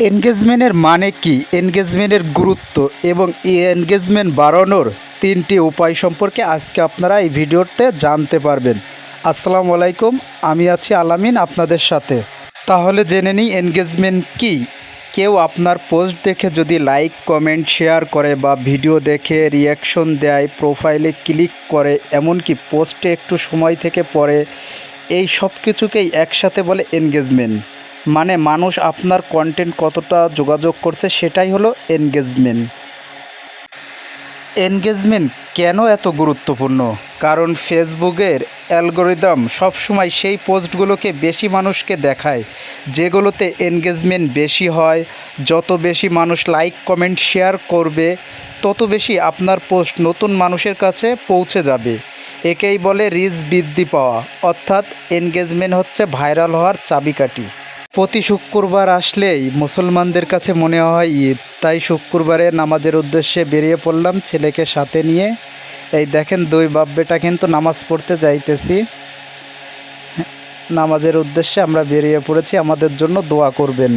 এনগেজমেন্টের মানে কি, এনগেজমেন্টের গুরুত্ব এবং এনগেজমেন্ট বাড়ানোর 3টি উপায় সম্পর্কে আজকে আপনারা এই ভিডিওতে জানতে পারবেন। আসসালামু আলাইকুম, আমি আছি আলামিন আপনাদের সাথে। তাহলে জেনে নিই এনগেজমেন্ট কি। কেউ আপনার পোস্ট দেখে যদি লাইক, কমেন্ট, শেয়ার করে বা ভিডিও দেখে রিয়াকশন দেয়, প্রোফাইলে ক্লিক করে, এমনকি পোস্টে একটু সময় থেকে পড়ে, এই সব কিছুকেই একসাথে বলে এনগেজমেন্ট। মানে মানুষ আপনার কন্টেন্ট কতটা যোগাযোগ করছে সেটাই হলো এনগেজমেন্ট। এনগেজমেন্ট কেন এত গুরুত্বপূর্ণ? কারণ ফেসবুকের অ্যালগোরিদম সবসময় সেই পোস্টগুলোকে বেশি মানুষকে দেখায় যেগুলোতে এনগেজমেন্ট বেশি হয়। যত বেশি মানুষ লাইক, কমেন্ট, শেয়ার করবে তত বেশি আপনার পোস্ট নতুন মানুষের কাছে পৌঁছে যাবে। একেই বলে রিচ বৃদ্ধি পাওয়া, অর্থাৎ এনগেজমেন্ট হচ্ছে ভাইরাল হওয়ার চাবিকাঠি। প্রতি শুক্রবার আসলেই মুসলমানদের কাছে মনে হয় ঈদ, তাই শুক্রবারে নামাজের উদ্দেশ্যে বেরিয়ে পড়লাম ছেলেকে সাথে নিয়ে। এই দেখেন দুই বাপ বেটা কিন্তু নামাজ পড়তে যাইতেছি। নামাজের উদ্দেশ্যে আমরা বেরিয়ে পড়েছি, আমাদের জন্য দোয়া করবেন।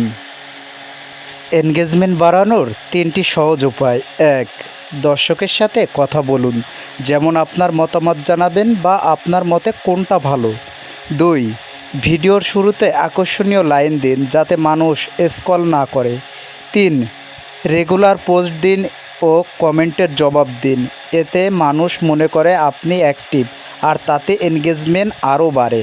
এনগেজমেন্ট বাড়ানোর 3টি সহজ উপায়। 1. দর্শকের সাথে কথা বলুন, যেমন আপনার মতামত জানাবেন বা আপনার মতে কোনটা ভালো। 2. ভিডিওর শুরুতে আকর্ষণীয় লাইন দিন যাতে মানুষ স্ক্রল না করে। 3. রেগুলার পোস্ট দিন ও কমেন্টের জবাব দিন, এতে মানুষ মনে করে আপনি অ্যাক্টিভ আর তাতে এনগেজমেন্ট আরও বাড়ে।